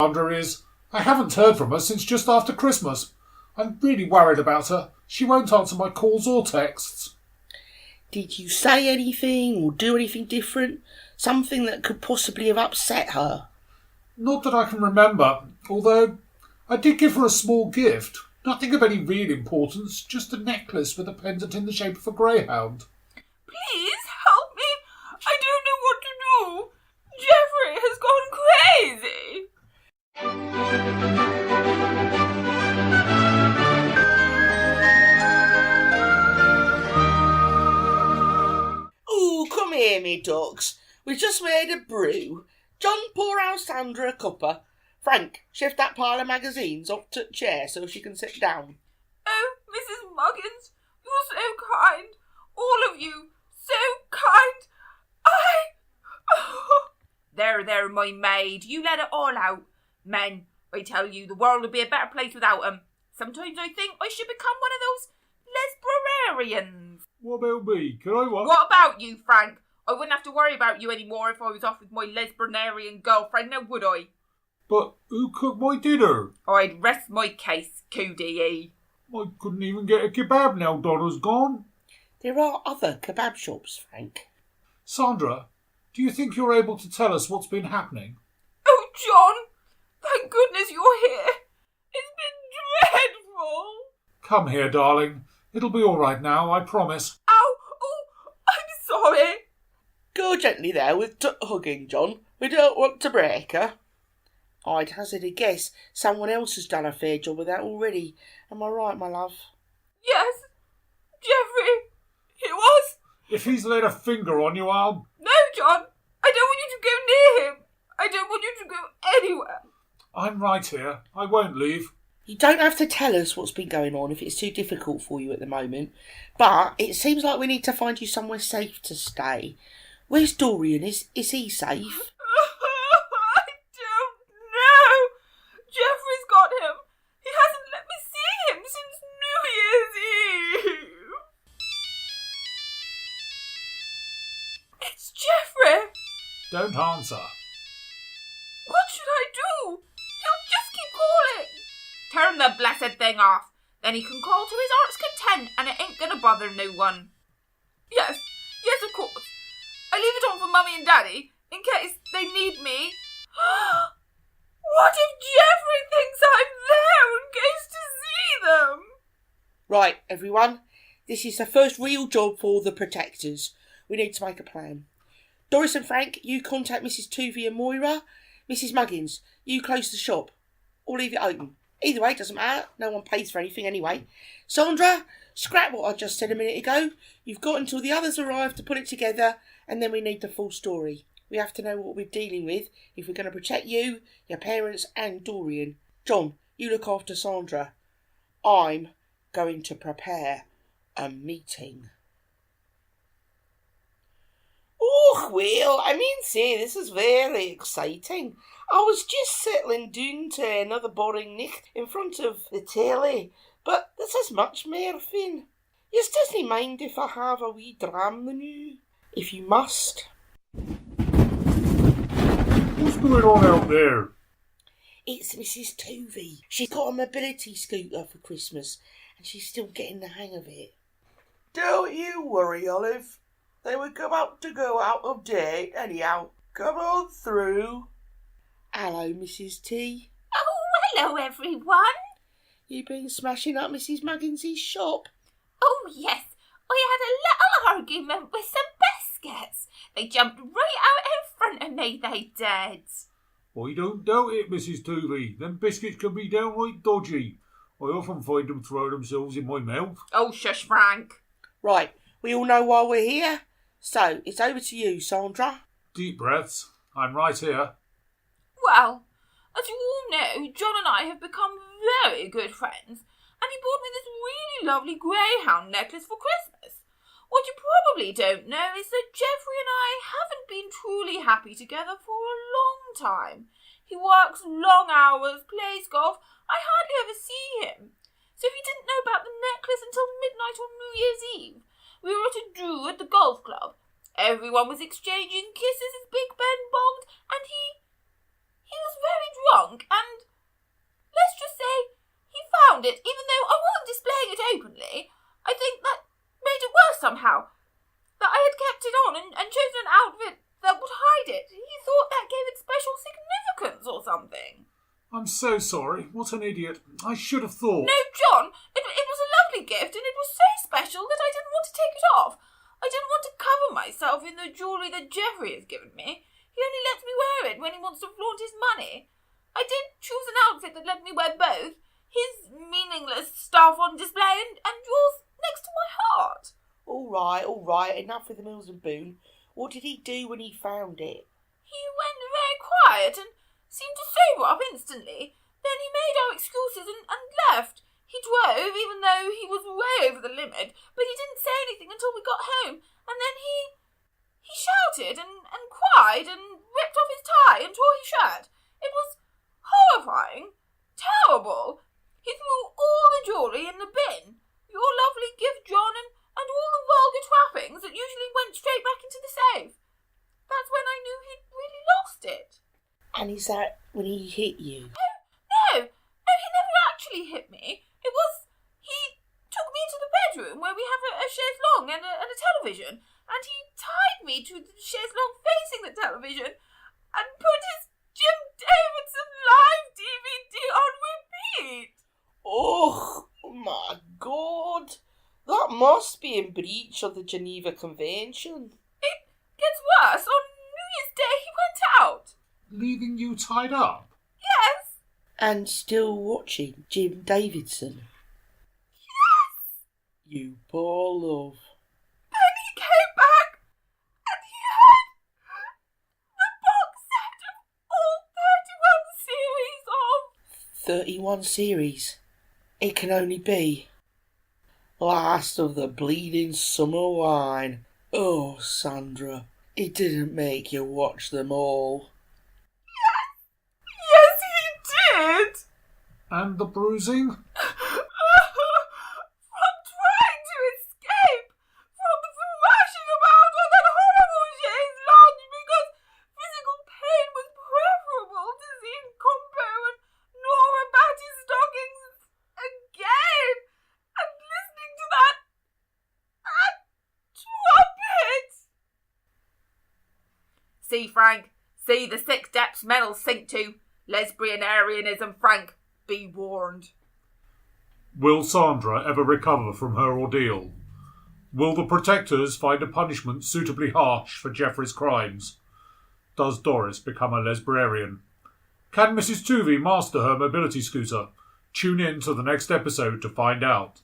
Sandra is. I haven't heard from her since just after Christmas. I'm really worried about her. She won't answer my calls or texts. Did you say anything or do anything different? Something that could possibly have upset her? Not that I can remember, although I did give her a small gift. Nothing of any real importance, just a necklace with a pendant in the shape of a greyhound. Please help me. I don't know what to do. Jeffrey has gone crazy. Oh, come here, me ducks. We've just made a brew. John, pour out Sandra a cuppa. Frank, shift that pile of magazines up to the chair so she can sit down. Oh, Mrs. Muggins, you're so kind. All of you, so kind. There, my maid. You let it all out. Men, I tell you, the world would be a better place without 'em. Sometimes I think I should become one of those lesbrarians. What about me? Can I what? What about you, Frank? I wouldn't have to worry about you anymore if I was off with my lesbrarian girlfriend, now would I? But who cooked my dinner? I'd rest my case, Cootie. I couldn't even get a kebab now Donna's gone. There are other kebab shops, Frank. Sandra, do you think you're able to tell us what's been happening? Oh, John, thank goodness you're here. It's been dreadful. Come here, darling. It'll be all right now, I promise. Ow! Oh, I'm sorry. Go gently there with hugging, John. We don't want to break her. I'd hazard a guess someone else has done a fair job of that already. Am I right, my love? Yes, Jeffrey, it was. If he's laid a finger on you, I'll... No, John, I don't want you to go near him. I don't want you to go anywhere. I'm right here. I won't leave. You don't have to tell us what's been going on if it's too difficult for you at the moment. But it seems like we need to find you somewhere safe to stay. Where's Dorian? Is he safe? I don't know. Jeffrey's got him. He hasn't let me see him since New Year's Eve. It's Jeffrey. Don't answer. What should I do? He'll just keep calling. Turn the blessed thing off. Then he can call to his heart's content and it ain't gonna bother no one. Yes, of course. I leave it on for Mummy and Daddy in case they need me. What if Jeffrey thinks I'm there and goes to see them? Right, everyone. This is the first real job for the protectors. We need to make a plan. Doris and Frank, you contact Mrs. Tuvey and Moira. Mrs. Muggins, you close the shop. Or leave it open. Either way, doesn't matter. No one pays for anything anyway. Sandra, scrap what I just said a minute ago. You've got until the others arrive to put it together, and then we need the full story. We have to know what we're dealing with if we're going to protect you, your parents, and Dorian. John, you look after Sandra. I'm going to prepare a meeting. Oh, well, say this is very exciting. I was just settling down to another boring night in front of the telly, but this is much more fun. Yous doesn't mind if I have a wee dram the new? If you must. What's going on out there? It's Mrs. Tuvey. She's got a mobility scooter for Christmas, and she's still getting the hang of it. Don't you worry, Olive. They were about to go out of date anyhow. Come on through. Hello, Mrs. T. Oh, hello, everyone. You been smashing up Mrs. Muggins' shop? Oh, yes. I had a little argument with some biscuits. They jumped right out in front of me, they did. I don't doubt it, Mrs. Tuvey. Them biscuits can be downright dodgy. I often find them throw themselves in my mouth. Oh, shush, Frank. Right, we all know why we're here. So, it's over to you, Sandra. Deep breaths. I'm right here. Well, as you all know, John and I have become very good friends, and he bought me this really lovely greyhound necklace for Christmas. What you probably don't know is that Jeffrey and I haven't been truly happy together for a long time. He works long hours, plays golf. I hardly ever see him. So he didn't know about the necklace until midnight on New Year's Eve. We were at a do at the golf club. Everyone was exchanging kisses as Big Ben bonged, and he he was very drunk and, let's just say, he found it, even though I wasn't displaying it openly. I think that made it worse somehow. That I had kept it on and chosen an outfit that would hide it. He thought that gave it special significance or something. I'm so sorry. What an idiot. I should have thought. No, John, it was a lovely gift and it was so special that I didn't want to take it off. I didn't want to cover myself in the jewellery that Geoffrey has given me. He only lets me wear it when he wants to flaunt his money. I did choose an outfit that let me wear both. His meaningless stuff on display and yours next to my heart. All right, enough with the Mills and Boone. What did he do when he found it? He went very quiet and seemed to sober up instantly. Then he made our excuses and left. He drove, even though he was way over the limit, but he didn't say anything until we got home. And then he shouted and cried and ripped off his tie and tore his shirt. It was horrifying, terrible. He threw all the jewellery in the bin. Your lovely gift, John, and all the vulgar trappings that usually went straight back into the safe. That's when I knew he'd really lost it. And is that when he hit you? No, he never actually hit me. It was, he took me into the bedroom where we have a chaise longue and a television, and he tied me to the chaise longue facing the television and put his Jim Davidson live DVD on repeat. Oh my God! That must be in breach of the Geneva Convention. It gets worse. On New Year's Day he went out. Leaving you tied up? Yes. And still watching Jim Davidson? Yes. You poor love. Then he came back and he had the box set of all 31 series of... 31 series? It can only be. Last of the bleeding summer wine. Oh, Sandra, it didn't make you watch them all. Yes, he did. And the bruising? From trying to escape from the thrashing about on that horrible chaise lounge because physical pain was preferable to seeing Compo and Nora Batty's stockings again and listening to that trumpet. See, Frank, see the sick depths men'll sink to. Lesbianarianism, Frank, be warned. Will Sandra ever recover from her ordeal? Will the protectors find a punishment suitably harsh for Geoffrey's crimes? Does Doris become a lesbian? Can Mrs. Tuvey master her mobility scooter? Tune in to the next episode to find out.